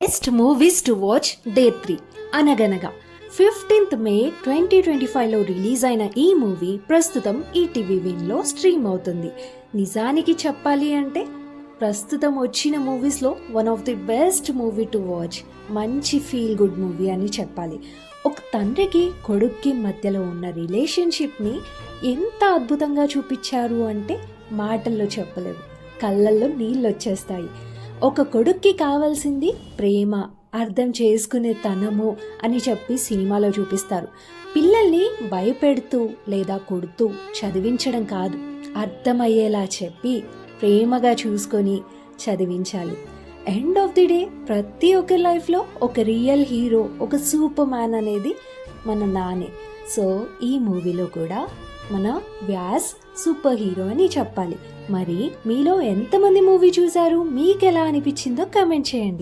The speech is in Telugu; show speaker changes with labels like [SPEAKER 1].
[SPEAKER 1] Best movies to watch day 3 అనగనగా 15th మే 2025లో రిలీజ్ అయిన ఈ మూవీ ప్రస్తుతం ఈటీవీ విన్లో స్ట్రీమ్ అవుతుంది. నిజానికి చెప్పాలి అంటే ప్రస్తుతం వచ్చిన మూవీస్లో one of the best movie to watch. మంచి ఫీల్ గుడ్ మూవీ అని చెప్పాలి. ఒక తండ్రికి కొడుక్కి మధ్యలో ఉన్న రిలేషన్షిప్ని ఎంత అద్భుతంగా చూపించారు అంటే మాటల్లో చెప్పలేవు, కళ్ళల్లో నీళ్ళు వచ్చేస్తాయి. ఒక కొడుక్కి కావాల్సింది ప్రేమ, అర్థం చేసుకునే తనము అని చెప్పి సినిమాలో చూపిస్తారు. పిల్లల్ని భయపెడుతూ లేదా కొడుతూ చదివించడం కాదు, అర్థమయ్యేలా చెప్పి ప్రేమగా చూసుకొని చదివించాలి. ఎండ్ ఆఫ్ ది డే ప్రతి ఒక్కరి లైఫ్లో ఒక రియల్ హీరో, ఒక సూపర్ మ్యాన్ అనేది మన నానే. సో ఈ మూవీలో కూడా మన వ్యాస్ సూపర్ హీరో అని చెప్పాలి. మరి మీలో ఎంతమంది మూవీ చూశారు, మీకు ఎలా అనిపించిందో కామెంట్ చేయండి.